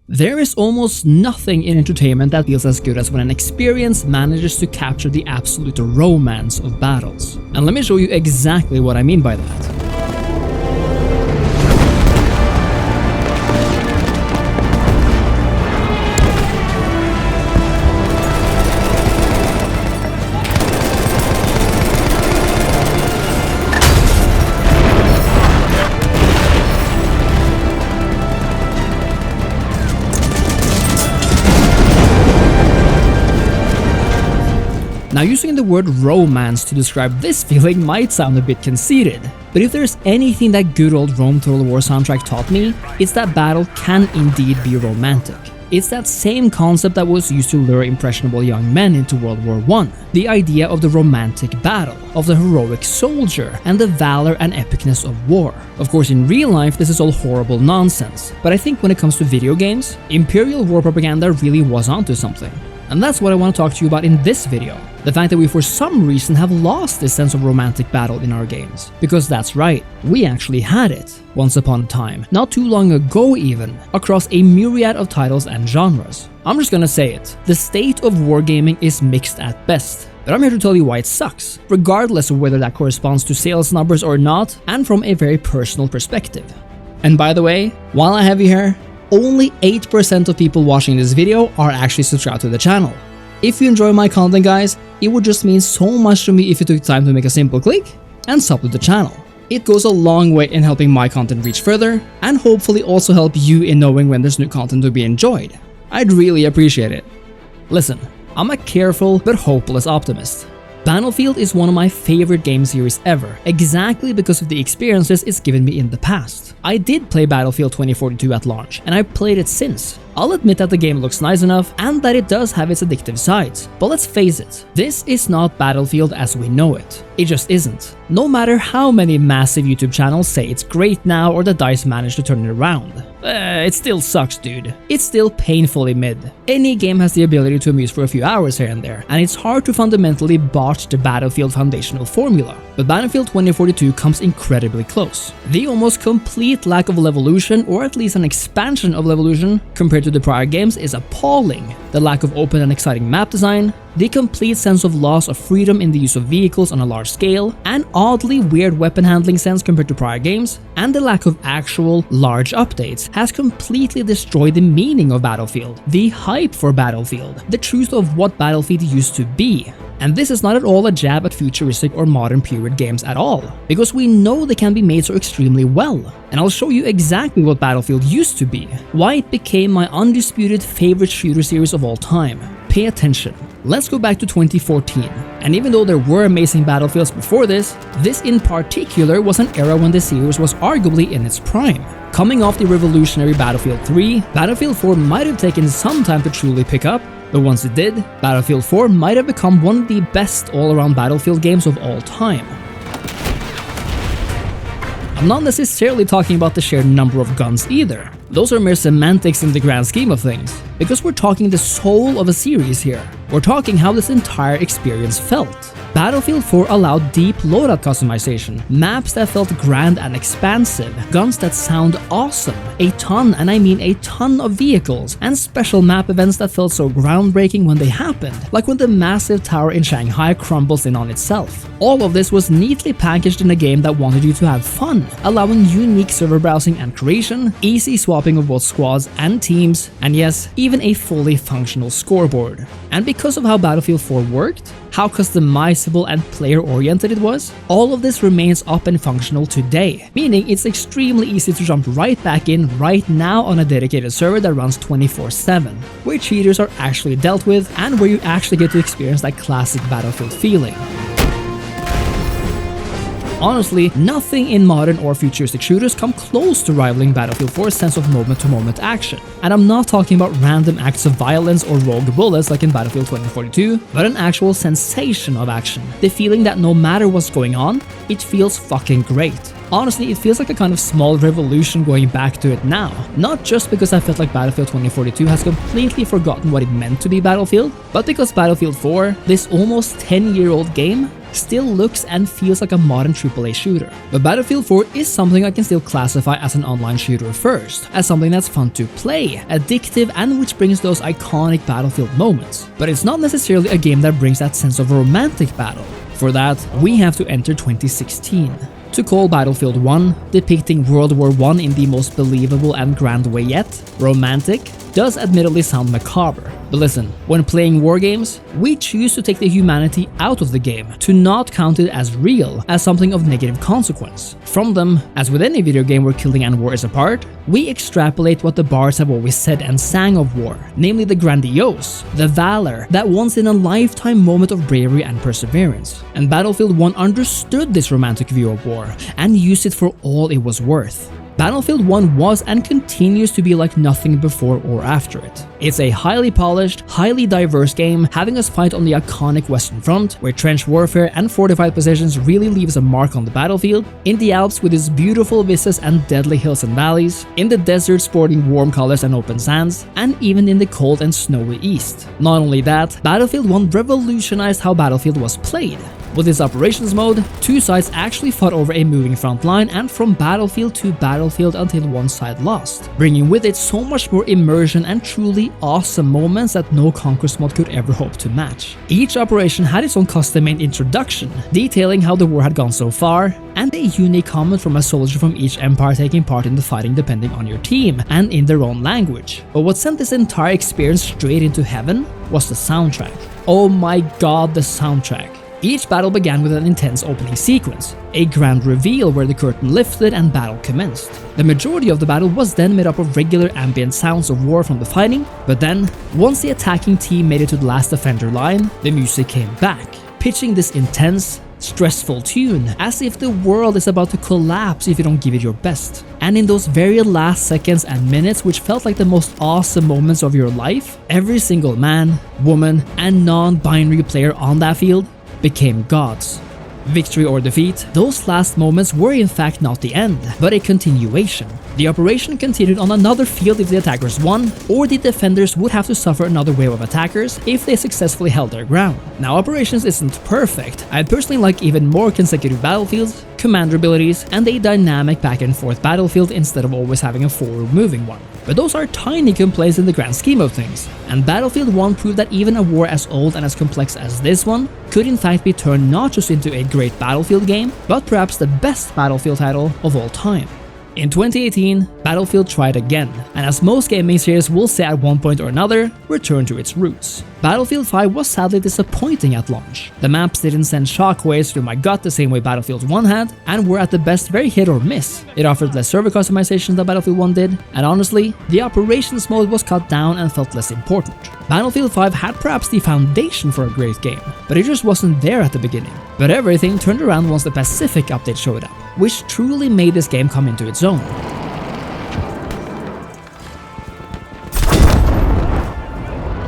There is almost nothing in entertainment that feels as good as when an experience manages to capture the absolute romance of battles. And let me show you exactly what I mean by that. Now, using the word romance to describe this feeling might sound a bit conceited, but if there's anything that good old Rome Total War soundtrack taught me, it's that battle can indeed be romantic. It's that same concept that was used to lure impressionable young men into World War I. The idea of the romantic battle, of the heroic soldier, and the valor and epicness of war. Of course, in real life, this is all horrible nonsense, but I think when it comes to video games, Imperial war propaganda really was onto something. And that's what I want to talk to you about in this video. The fact that we for some reason have lost this sense of romantic battle in our games. Because that's right, we actually had it, once upon a time, not too long ago even, across a myriad of titles and genres. I'm just gonna say it, the state of wargaming is mixed at best. But I'm here to tell you why it sucks, regardless of whether that corresponds to sales numbers or not, and from a very personal perspective. And by the way, while I have you here, only 8% of people watching this video are actually subscribed to the channel. If you enjoy my content, guys, it would just mean so much to me if you took time to make a simple click and sub to the channel. It goes a long way in helping my content reach further, and hopefully also help you in knowing when there's new content to be enjoyed. I'd really appreciate it. Listen, I'm a careful but hopeless optimist. Battlefield is one of my favorite game series ever, exactly because of the experiences it's given me in the past. I did play Battlefield 2042 at launch, and I've played it since. I'll admit that the game looks nice enough and that it does have its addictive sides, but let's face it, this is not Battlefield as we know it. It just isn't. No matter how many massive YouTube channels say it's great now or that DICE managed to turn it around. It still sucks, dude. It's still painfully mid. Any game has the ability to amuse for a few hours here and there, and it's hard to fundamentally botch the Battlefield foundational formula. But Battlefield 2042 comes incredibly close. The almost complete lack of Levolution, or at least an expansion of Levolution, compared to the prior games is appalling. The lack of open and exciting map design, the complete sense of loss of freedom in the use of vehicles on a large scale, an oddly weird weapon handling sense compared to prior games, and the lack of actual large updates has completely destroyed the meaning of Battlefield, the hype for Battlefield, the truth of what Battlefield used to be. And this is not at all a jab at futuristic or modern period games at all, because we know they can be made so extremely well. And I'll show you exactly what Battlefield used to be, why it became my undisputed favorite shooter series of all time. Pay attention. Let's go back to 2014, and even though there were amazing Battlefields before this in particular was an era when the series was arguably in its prime. Coming off the revolutionary Battlefield 3, Battlefield 4 might have taken some time to truly pick up, but once it did, Battlefield 4 might have become one of the best all-around Battlefield games of all time. I'm not necessarily talking about the sheer number of guns either. Those are mere semantics in the grand scheme of things, because we're talking the soul of a series here. We're talking how this entire experience felt. Battlefield 4 allowed deep loadout customization, maps that felt grand and expansive, guns that sound awesome, a ton, and I mean a ton of vehicles, and special map events that felt so groundbreaking when they happened, like when the massive tower in Shanghai crumbles in on itself. All of this was neatly packaged in a game that wanted you to have fun, allowing unique server browsing and creation, easy swapping of both squads and teams, and yes, even a fully functional scoreboard. And because of how Battlefield 4 worked, how customizable and player-oriented it was, all of this remains up and functional today, meaning it's extremely easy to jump right back in right now on a dedicated server that runs 24/7, where cheaters are actually dealt with and where you actually get to experience that classic Battlefield feeling. Honestly, nothing in modern or futuristic shooters come close to rivaling Battlefield 4's sense of moment-to-moment action. And I'm not talking about random acts of violence or rogue bullets like in Battlefield 2042, but an actual sensation of action. The feeling that no matter what's going on, it feels fucking great. Honestly, it feels like a kind of small revolution going back to it now. Not just because I felt like Battlefield 2042 has completely forgotten what it meant to be Battlefield, but because Battlefield 4, this almost 10-year-old game, still looks and feels like a modern AAA shooter. But Battlefield 4 is something I can still classify as an online shooter first, as something that's fun to play, addictive, and which brings those iconic Battlefield moments. But it's not necessarily a game that brings that sense of a romantic battle. For that, we have to enter 2016. To call Battlefield 1, depicting World War I in the most believable and grand way yet, romantic, does admittedly sound macabre. But listen, when playing wargames, we choose to take the humanity out of the game, to not count it as real, as something of negative consequence. From them, as with any video game where killing and war is a part, we extrapolate what the bards have always said and sang of war, namely the grandiose, the valor, that once-in-a-lifetime moment of bravery and perseverance. And Battlefield 1 understood this romantic view of war, and used it for all it was worth. Battlefield 1 was and continues to be like nothing before or after it. It's a highly polished, highly diverse game, having us fight on the iconic Western Front, where trench warfare and fortified positions really leaves a mark on the battlefield, in the Alps with its beautiful vistas and deadly hills and valleys, in the desert sporting warm colors and open sands, and even in the cold and snowy east. Not only that, Battlefield 1 revolutionized how Battlefield was played. With its operations mode, two sides actually fought over a moving front line and from battlefield to battlefield until one side lost, bringing with it so much more immersion and truly awesome moments that no Conquest mod could ever hope to match. Each operation had its own custom-made introduction, detailing how the war had gone so far, and a unique comment from a soldier from each empire taking part in the fighting depending on your team, and in their own language. But what sent this entire experience straight into heaven was the soundtrack. Oh my god, the soundtrack. Each battle began with an intense opening sequence, a grand reveal where the curtain lifted and battle commenced. The majority of the battle was then made up of regular ambient sounds of war from the fighting, but then, once the attacking team made it to the last defender line, the music came back, pitching this intense, stressful tune, as if the world is about to collapse if you don't give it your best. And in those very last seconds and minutes, which felt like the most awesome moments of your life, every single man, woman, and non-binary player on that field became gods. Victory or defeat, those last moments were in fact not the end, but a continuation. The operation continued on another field if the attackers won, or the defenders would have to suffer another wave of attackers if they successfully held their ground. Now, operations isn't perfect. I personally like even more consecutive battlefields, commander abilities, and a dynamic back and forth battlefield instead of always having a forward moving one. But those are tiny complaints in the grand scheme of things, and Battlefield 1 proved that even a war as old and as complex as this one could in fact be turned not just into a great Battlefield game, but perhaps the best Battlefield title of all time. In 2018, Battlefield tried again, and as most gaming series will say at one point or another, returned to its roots. Battlefield 5 was sadly disappointing at launch. The maps didn't send shockwaves through my gut the same way Battlefield 1 had, and were at the best very hit or miss. It offered less server customization than Battlefield 1 did, and honestly, the operations mode was cut down and felt less important. Battlefield 5 had perhaps the foundation for a great game, but it just wasn't there at the beginning. But everything turned around once the Pacific update showed up, which truly made this game come into its own.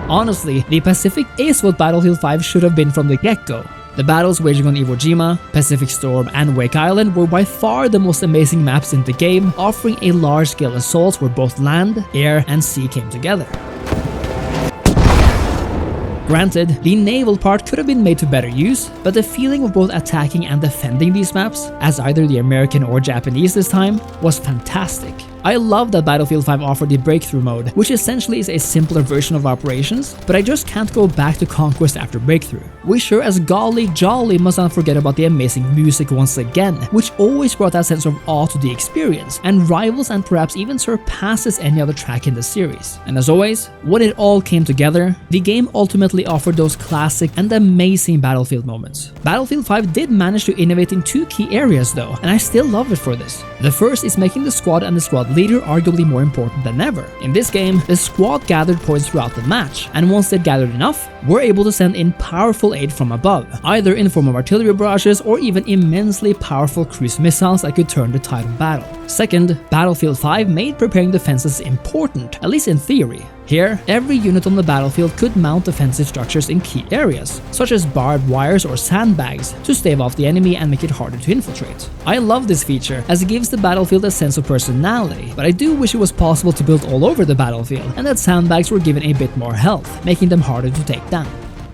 Honestly, the Pacific is what Battlefield 5 should have been from the get-go. The battles waging on Iwo Jima, Pacific Storm, and Wake Island were by far the most amazing maps in the game, offering a large-scale assault where both land, air, and sea came together. Granted, the naval part could have been made to better use, but the feeling of both attacking and defending these maps, as either the American or Japanese this time, was fantastic. I love that Battlefield 5 offered the Breakthrough mode, which essentially is a simpler version of operations, but I just can't go back to Conquest after Breakthrough. We sure as golly jolly must not forget about the amazing music once again, which always brought that sense of awe to the experience, and rivals and perhaps even surpasses any other track in the series. And as always, when it all came together, the game ultimately offered those classic and amazing Battlefield moments. Battlefield 5 did manage to innovate in two key areas though, and I still love it for this. The first is making the squad and the squad leader arguably more important than ever. In this game, the squad gathered points throughout the match, and once they'd gathered enough, were able to send in powerful aid from above, either in the form of artillery barrages or even immensely powerful cruise missiles that could turn the tide of battle. Second, Battlefield 5 made preparing defenses important, at least in theory. Here, every unit on the battlefield could mount defensive structures in key areas, such as barbed wires or sandbags, to stave off the enemy and make it harder to infiltrate. I love this feature, as it gives the battlefield a sense of personality, but I do wish it was possible to build all over the battlefield, and that sandbags were given a bit more health, making them harder to take down.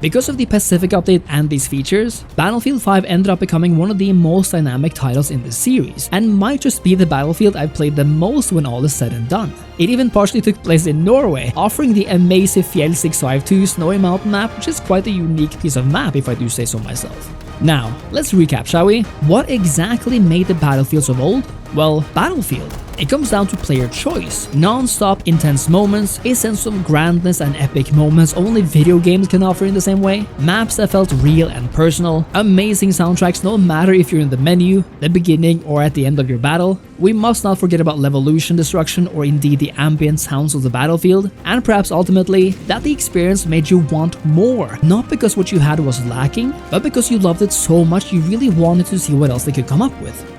Because of the Pacific update and these features, Battlefield 5 ended up becoming one of the most dynamic titles in the series, and might just be the Battlefield I've played the most when all is said and done. It even partially took place in Norway, offering the amazing Fjell 652 snowy mountain map, which is quite a unique piece of map if I do say so myself. Now, let's recap, shall we? What exactly made the Battlefields of old? Well, Battlefield. It comes down to player choice, non-stop intense moments, a sense of grandness and epic moments only video games can offer in the same way, maps that felt real and personal, amazing soundtracks no matter if you're in the menu, the beginning or at the end of your battle. We must not forget about levolution destruction or indeed the ambient sounds of the battlefield, and perhaps ultimately that the experience made you want more, not because what you had was lacking, but because you loved it so much you really wanted to see what else they could come up with.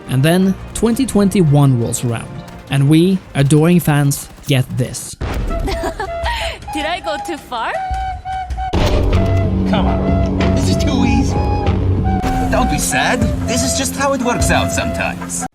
And then 2021 rolls around, and we, adoring fans, get this. Did I go too far? Come on, this is too easy. Don't be sad, this is just how it works out sometimes.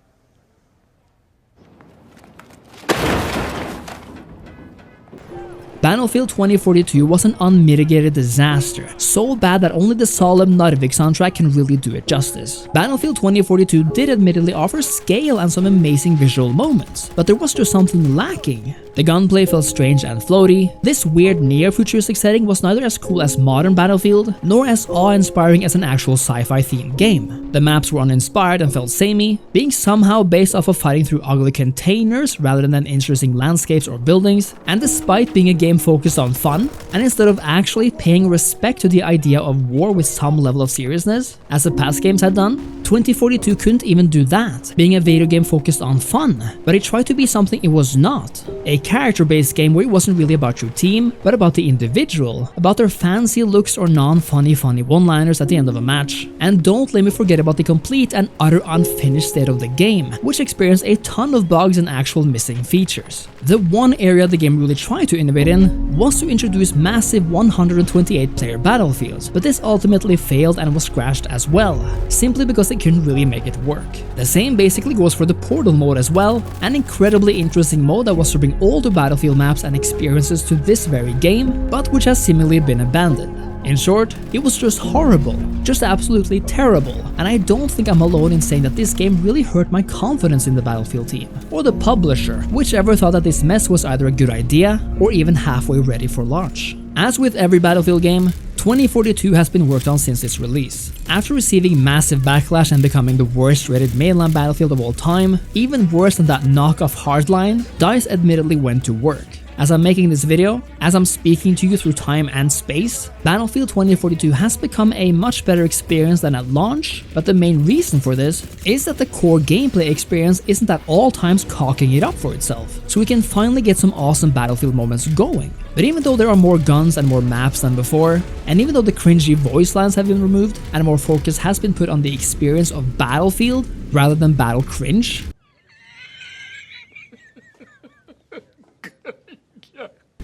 Battlefield 2042 was an unmitigated disaster, so bad that only the solemn Narvik soundtrack can really do it justice. Battlefield 2042 did admittedly offer scale and some amazing visual moments, but there was just something lacking. The gunplay felt strange and floaty. This weird neo-futuristic setting was neither as cool as modern Battlefield, nor as awe-inspiring as an actual sci-fi themed game. The maps were uninspired and felt samey, being somehow based off of fighting through ugly containers rather than interesting landscapes or buildings, and despite being a game focused on fun, and instead of actually paying respect to the idea of war with some level of seriousness, as the past games had done, 2042 couldn't even do that, being a video game focused on fun, but it tried to be something it was not. A character-based game where it wasn't really about your team, but about the individual, about their fancy looks or non-funny one-liners at the end of a match. And don't let me forget about the complete and utter unfinished state of the game, which experienced a ton of bugs and actual missing features. The one area the game really tried to innovate in was to introduce massive 128-player battlefields, but this ultimately failed and was scratched as well, simply because they couldn't really make it work. The same basically goes for the Portal mode as well, an incredibly interesting mode that was to bring all the Battlefield maps and experiences to this very game, but which has seemingly been abandoned. In short, it was just horrible, just absolutely terrible, and I don't think I'm alone in saying that this game really hurt my confidence in the Battlefield team, or the publisher, whichever thought that this mess was either a good idea or even halfway ready for launch. As with every Battlefield game, 2042 has been worked on since its release. After receiving massive backlash and becoming the worst rated mainline Battlefield of all time, even worse than that knockoff Hardline, DICE admittedly went to work. As I'm making this video, as I'm speaking to you through time and space, Battlefield 2042 has become a much better experience than at launch, but the main reason for this is that the core gameplay experience isn't at all times cocking it up for itself, so we can finally get some awesome Battlefield moments going. But even though there are more guns and more maps than before, and even though the cringy voice lines have been removed and more focus has been put on the experience of Battlefield rather than battle cringe,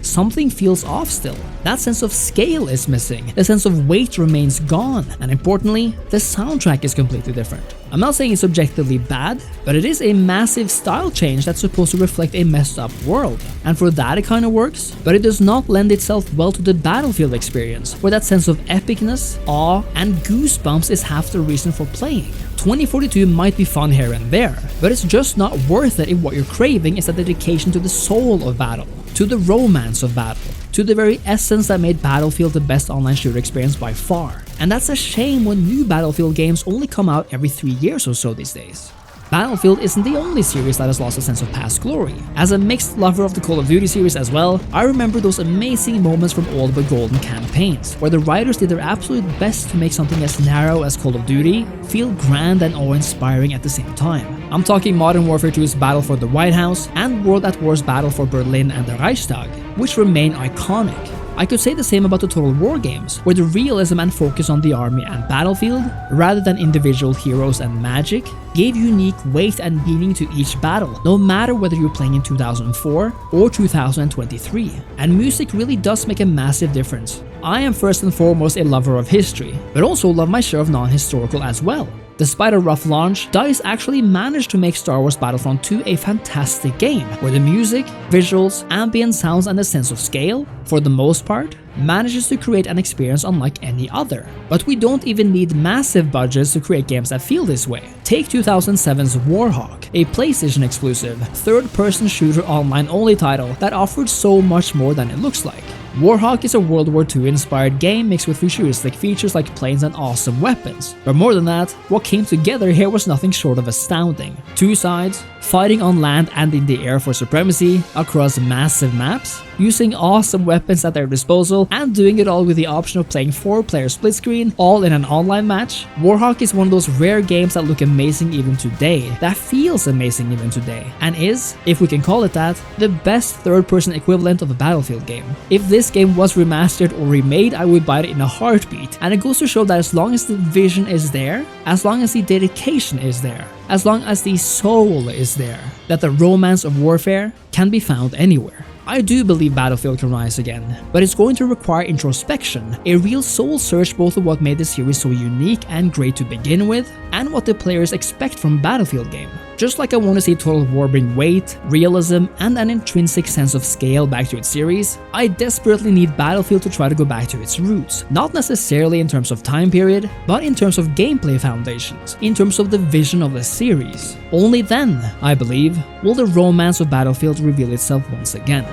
something feels off still. That sense of scale is missing, the sense of weight remains gone, and importantly, the soundtrack is completely different. I'm not saying it's objectively bad, but it is a massive style change that's supposed to reflect a messed up world. And for that it kinda works, but it does not lend itself well to the Battlefield experience, where that sense of epicness, awe, and goosebumps is half the reason for playing. 2042 might be fun here and there, but it's just not worth it if what you're craving is a dedication to the soul of battle, to the romance of battle, to the very essence that made Battlefield the best online shooter experience by far. And that's a shame when new Battlefield games only come out every 3 years or so these days. Battlefield isn't the only series that has lost a sense of past glory. As a mixed lover of the Call of Duty series as well, I remember those amazing moments from all the golden campaigns, where the writers did their absolute best to make something as narrow as Call of Duty feel grand and awe-inspiring at the same time. I'm talking Modern Warfare 2's Battle for the White House and World at War's Battle for Berlin and the Reichstag, which remain iconic. I could say the same about the Total War games, where the realism and focus on the army and battlefield, rather than individual heroes and magic, gave unique weight and meaning to each battle, no matter whether you're playing in 2004 or 2023. And music really does make a massive difference. I am first and foremost a lover of history, but also love my share of non-historical as well. Despite a rough launch, DICE actually managed to make Star Wars Battlefront 2 a fantastic game, where the music, visuals, ambient sounds and the sense of scale, for the most part, manages to create an experience unlike any other. But we don't even need massive budgets to create games that feel this way. Take 2007's Warhawk, a PlayStation exclusive, third-person shooter online-only title that offered so much more than it looks like. Warhawk is a World War II inspired game mixed with futuristic features like planes and awesome weapons. But more than that, what came together here was nothing short of astounding. Two sides, fighting on land and in the air for supremacy, across massive maps, using awesome weapons at their disposal, and doing it all with the option of playing 4-player split screen, all in an online match. Warhawk is one of those rare games that look amazing even today, that feels amazing even today, and is, if we can call it that, the best third-person equivalent of a Battlefield game. If this game was remastered or remade, I would buy it in a heartbeat, and it goes to show that as long as the vision is there, as long as the dedication is there, as long as the soul is there, that the romance of warfare can be found anywhere. I do believe Battlefield can rise again, but it's going to require introspection, a real soul search both of what made the series so unique and great to begin with, and what the players expect from a Battlefield game. Just like I want to see Total War bring weight, realism, and an intrinsic sense of scale back to its series, I desperately need Battlefield to try to go back to its roots, not necessarily in terms of time period, but in terms of gameplay foundations, in terms of the vision of the series. Only then, I believe, will the romance of Battlefield reveal itself once again.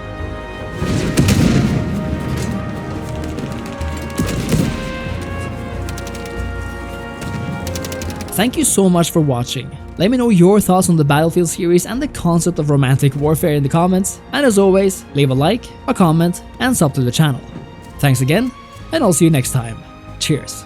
Thank you so much for watching. Let me know your thoughts on the Battlefield series and the concept of romantic warfare in the comments, and as always, leave a like, a comment, and sub to the channel. Thanks again, and I'll see you next time. Cheers.